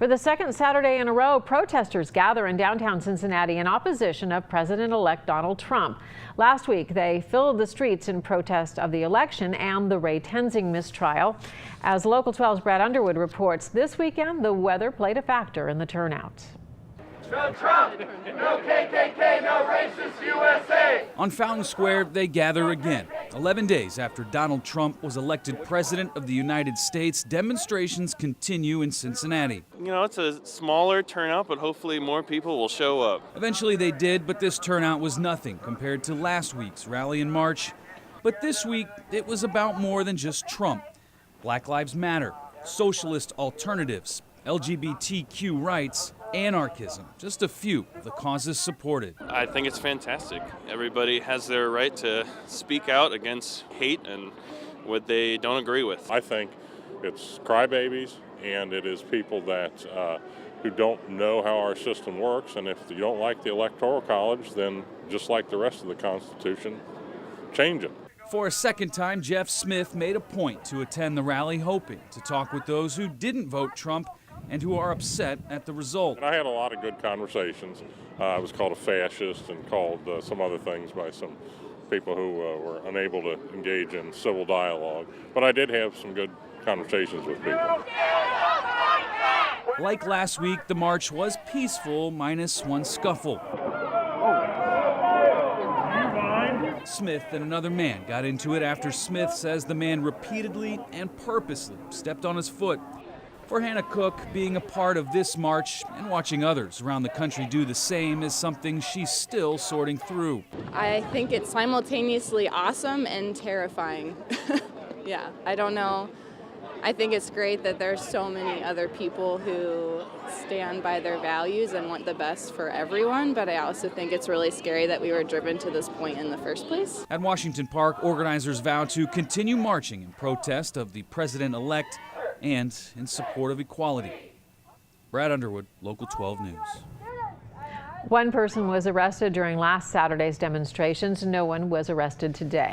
For the second Saturday in a row, protesters gather in downtown Cincinnati in opposition of President-elect Donald Trump. Last week, they filled the streets in protest of the election and the Ray Tenzing mistrial. As Local 12's Brad Underwood reports, this weekend, the weather played a factor in the turnout. No Trump, no KKK, no racist USA. On Fountain Square, they gather again. 11 days after Donald Trump was elected president of the United States, demonstrations continue in Cincinnati. You know, it's a smaller turnout, but hopefully more people will show up. Eventually they did, but this turnout was nothing compared to last week's rally in March. But this week, it was about more than just Trump. Black Lives Matter, socialist alternatives, LGBTQ rights, anarchism, just a few of the causes supported. I think it's fantastic. Everybody has their right to speak out against hate and what they don't agree with. I think it's crybabies, and it is people that who don't know how our system works, and if you don't like the Electoral College, then just like the rest of the Constitution, change it. For a second time, Jeff Smith made a point to attend the rally, hoping to talk with those who didn't vote Trump and who are upset at the result. And I had a lot of good conversations. I was called a fascist and called some other things by some people who were unable to engage in civil dialogue. But I did have some good conversations with people. Like last week, the march was peaceful, minus one scuffle. Smith and another man got into it after Smith says the man repeatedly and purposely stepped on his foot. For Hannah Cook, being a part of this march and watching others around the country do the same is something she's still sorting through. I think it's simultaneously awesome and terrifying. Yeah, I don't know. I think it's great that there's so many other people who stand by their values and want the best for everyone, but I also think it's really scary that we were driven to this point in the first place. At Washington Park, organizers vow to continue marching in protest of the president-elect and in support of equality. Brad Underwood, Local 12 News. One person was arrested during last Saturday's demonstrations. No one was arrested today.